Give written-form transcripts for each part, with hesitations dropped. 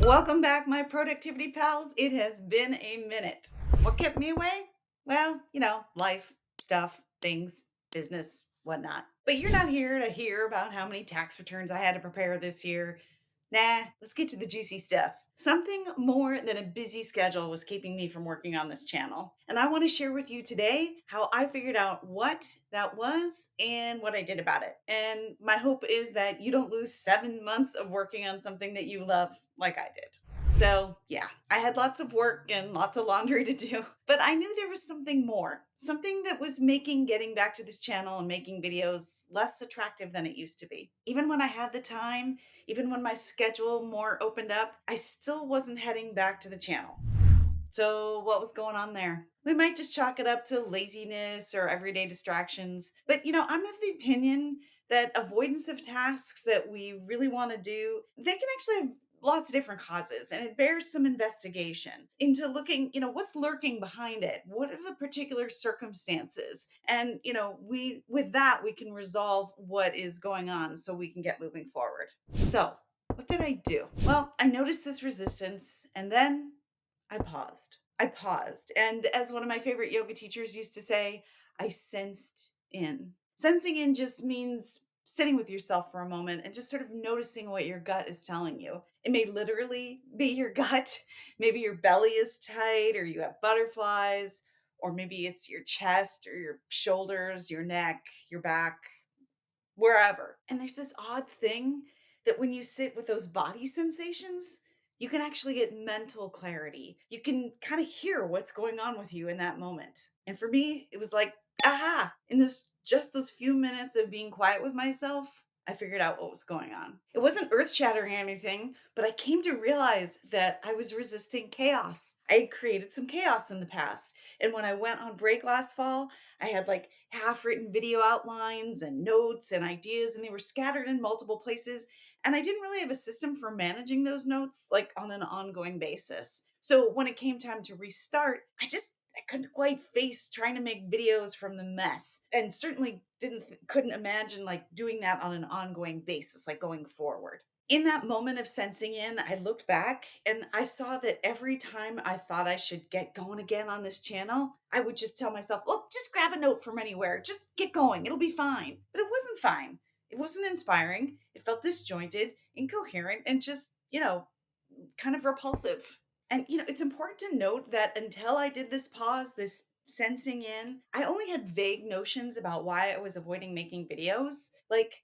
Welcome back, my productivity pals. It has been a minute. What kept me away? Well, life, stuff, things, business, whatnot. But you're not here to hear about how many tax returns I had to prepare this year. Nah, let's get to the juicy stuff. Something more than a busy schedule was keeping me from working on this channel. And I want to share with you today how I figured out what that was and what I did about it. And my hope is that you don't lose 7 months of working on something that you love like I did. So, yeah, I had lots of work and lots of laundry to do, but I knew there was something more, something that was making getting back to this channel and making videos less attractive than it used to be. Even when I had the time, even when my schedule more opened up, I still wasn't heading back to the channel. So, what was going on there? We might just chalk it up to laziness or everyday distractions. But, I'm of the opinion that avoidance of tasks that we really want to do, they can actually have lots of different causes, and it bears some investigation into looking, what's lurking behind it. What are the particular circumstances? And, we with that we can resolve what is going on so we can get moving forward. So, what did I do? Well, I noticed this resistance, and then I paused. I paused. And as one of my favorite yoga teachers used to say, I sensed in. Sensing in just means sitting with yourself for a moment and just sort of noticing what your gut is telling you. It may literally be your gut. Maybe your belly is tight or you have butterflies, or maybe it's your chest or your shoulders, your neck, your back, wherever. And there's this odd thing that when you sit with those body sensations, you can actually get mental clarity. You can kind of hear what's going on with you in that moment. And for me, it was like, aha, in this just those few minutes of being quiet with myself, I figured out what was going on. It wasn't earth shattering or anything, but I came to realize that I was resisting chaos. I had created some chaos in the past. And when I went on break last fall, I had like half written video outlines and notes and ideas, and they were scattered in multiple places. And I didn't really have a system for managing those notes like on an ongoing basis. So when it came time to restart, I couldn't quite face trying to make videos from the mess, and certainly couldn't imagine like doing that on an ongoing basis, like going forward. In that moment of sensing in, I looked back and I saw that every time I thought I should get going again on this channel, I would just tell myself, oh, just grab a note from anywhere, just get going, it'll be fine. But it wasn't fine. It wasn't inspiring. It felt disjointed, incoherent, and just, kind of repulsive. And, it's important to note that until I did this pause, this sensing in, I only had vague notions about why I was avoiding making videos. Like,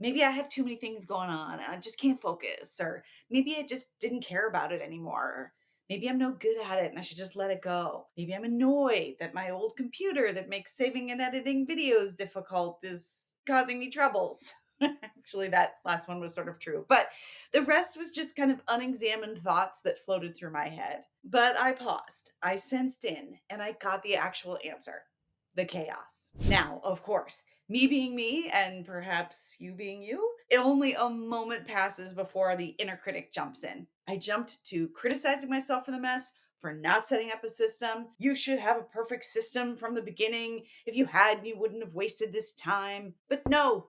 maybe I have too many things going on and I just can't focus, or maybe I just didn't care about it anymore. Or maybe I'm no good at it and I should just let it go. Maybe I'm annoyed that my old computer that makes saving and editing videos difficult is causing me troubles. Actually, that last one was sort of true. But the rest was just kind of unexamined thoughts that floated through my head. But I paused, I sensed in, and I got the actual answer: the chaos. Now, of course, me being me and perhaps you being you, only a moment passes before the inner critic jumps in. I jumped to criticizing myself for the mess, for not setting up a system. You should have a perfect system from the beginning. If you had, you wouldn't have wasted this time. But no,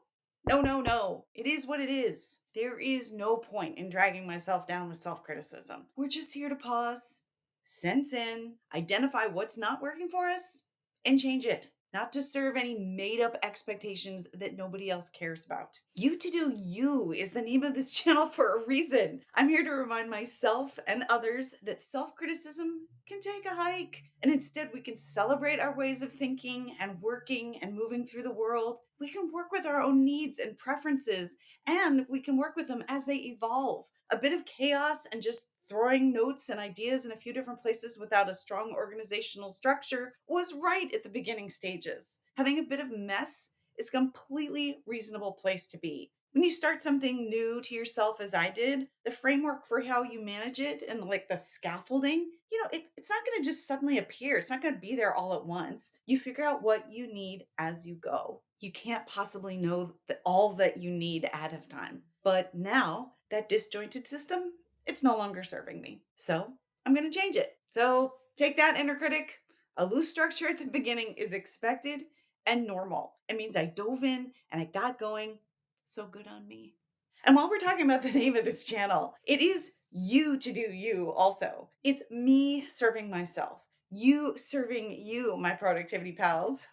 no, no, no. It is what it is. There is no point in dragging myself down with self criticism. We're just here to pause, sense in, identify what's not working for us, and change it. Not to serve any made up expectations that nobody else cares about. You to do you is the name of this channel for a reason. I'm here to remind myself and others that self criticism can take a hike, and instead we can celebrate our ways of thinking and working and moving through the world. We can work with our own needs and preferences, and we can work with them as they evolve. A bit of chaos and just throwing notes and ideas in a few different places without a strong organizational structure was right at the beginning stages. Having a bit of mess is a completely reasonable place to be. When you start something new to yourself, as I did, the framework for how you manage it and like the scaffolding, it's not going to just suddenly appear. It's not going to be there all at once. You figure out what you need as you go. You can't possibly know all that you need ahead of time. But now that disjointed system, it's no longer serving me. So I'm going to change it. So take that, inner critic. A loose structure at the beginning is expected and normal. It means I dove in and I got going. So good on me. And while we're talking about the name of this channel, it is you to do you also. It's me serving myself, you serving you, my productivity pals.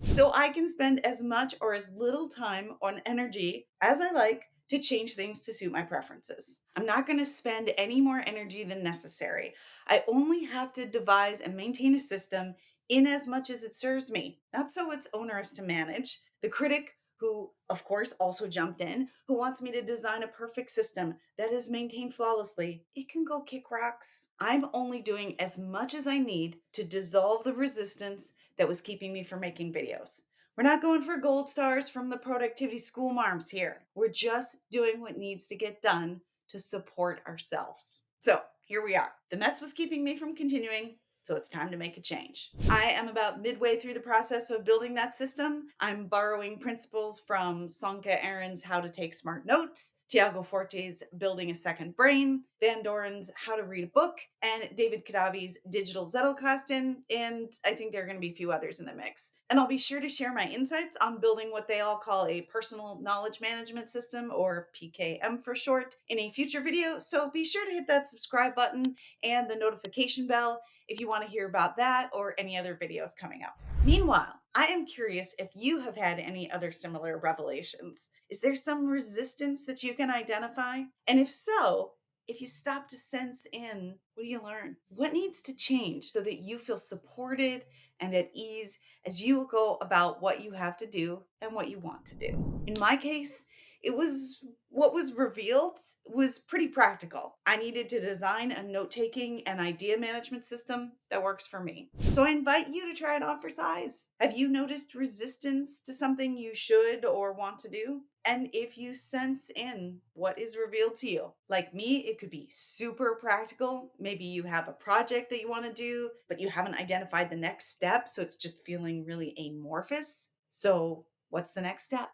So I can spend as much or as little time on energy as I like to change things to suit my preferences. I'm not going to spend any more energy than necessary. I only have to devise and maintain a system in as much as it serves me, not so it's onerous to manage. The critic, who of course also jumped in, who wants me to design a perfect system that is maintained flawlessly, it can go kick rocks. I'm only doing as much as I need to dissolve the resistance that was keeping me from making videos. We're not going for gold stars from the productivity school marms here. We're just doing what needs to get done to support ourselves. So here we are. The mess was keeping me from continuing, so it's time to make a change. I am about midway through the process of building that system. I'm borrowing principles from Sonke Ahrens' How to Take Smart Notes, Tiago Forte's Building a Second Brain, Van Doren's How to Read a Book, and David Kadavy's Digital Zettelkasten, and I think there are going to be a few others in the mix. And I'll be sure to share my insights on building what they all call a personal knowledge management system, or PKM for short, in a future video. So be sure to hit that subscribe button and the notification bell if you want to hear about that or any other videos coming up. Meanwhile, I am curious if you have had any other similar revelations. Is there some resistance that you can identify? And if so, if you stop to sense in, what do you learn? What needs to change so that you feel supported and at ease as you go about what you have to do and what you want to do? In my case, it was what was revealed was pretty practical. I needed to design a note taking and idea management system that works for me. So I invite you to try it on for size. Have you noticed resistance to something you should or want to do? And if you sense in what is revealed to you, like me, it could be super practical. Maybe you have a project that you want to do, but you haven't identified the next step. So it's just feeling really amorphous. So what's the next step?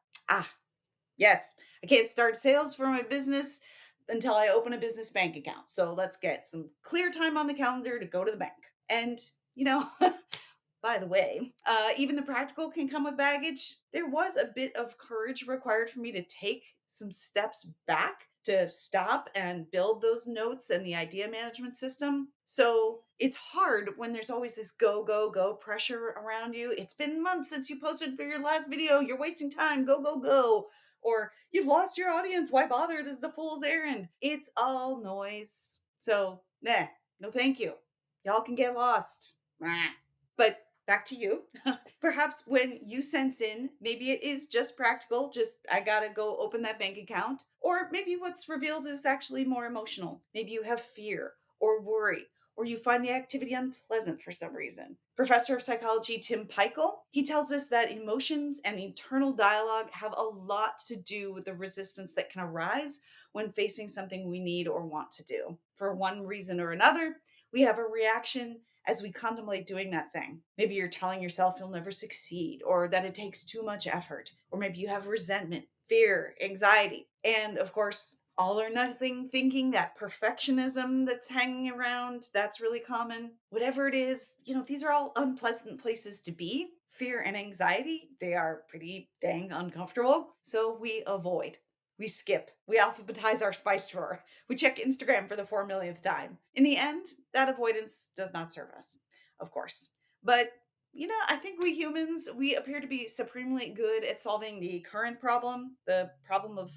Yes, I can't start sales for my business until I open a business bank account. So let's get some clear time on the calendar to go to the bank. And, you know, by the way, even the practical can come with baggage. There was a bit of courage required for me to take some steps back to stop and build those notes and the idea management system. So it's hard when there's always this go, go, go pressure around you. It's been months since you posted for your last video. You're wasting time. Go, go, go. Or you've lost your audience. Why bother? This is a fool's errand. It's all noise. So, no thank you. Y'all can get lost. But back to you. Perhaps when you sense in, maybe it is just practical, just I gotta go open that bank account. Or maybe what's revealed is actually more emotional. Maybe you have fear or worry, or you find the activity unpleasant for some reason. Professor of psychology Tim Peichel, he tells us that emotions and internal dialogue have a lot to do with the resistance that can arise when facing something we need or want to do. For one reason or another, we have a reaction as we contemplate doing that thing. Maybe you're telling yourself you'll never succeed, or that it takes too much effort, or maybe you have resentment, fear, anxiety, and of course, all or nothing thinking, that perfectionism that's hanging around, that's really common. Whatever it is, these are all unpleasant places to be. Fear and anxiety, they are pretty dang uncomfortable. So we avoid. We skip. We alphabetize our spice drawer. We check Instagram for the 4 millionth time. In the end, that avoidance does not serve us, of course. But I think we humans, we appear to be supremely good at solving the current problem, the problem of,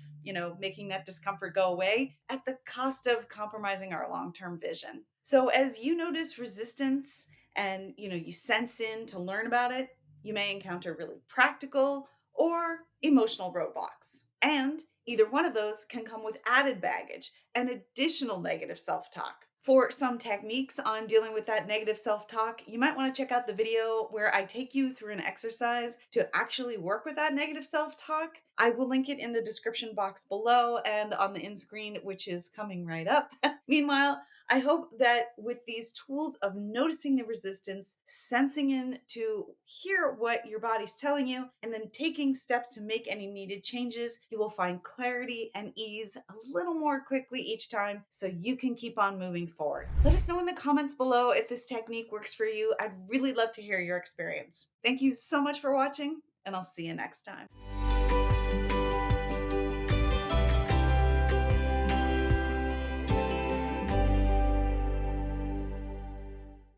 making that discomfort go away at the cost of compromising our long-term vision. So as you notice resistance and, you sense in to learn about it, you may encounter really practical or emotional roadblocks. And either one of those can come with added baggage and additional negative self-talk. For some techniques on dealing with that negative self-talk, you might want to check out the video where I take you through an exercise to actually work with that negative self-talk. I will link it in the description box below and on the end screen, which is coming right up. Meanwhile, I hope that with these tools of noticing the resistance, sensing in to hear what your body's telling you, and then taking steps to make any needed changes, you will find clarity and ease a little more quickly each time so you can keep on moving forward. Let us know in the comments below if this technique works for you. I'd really love to hear your experience. Thank you so much for watching, and I'll see you next time.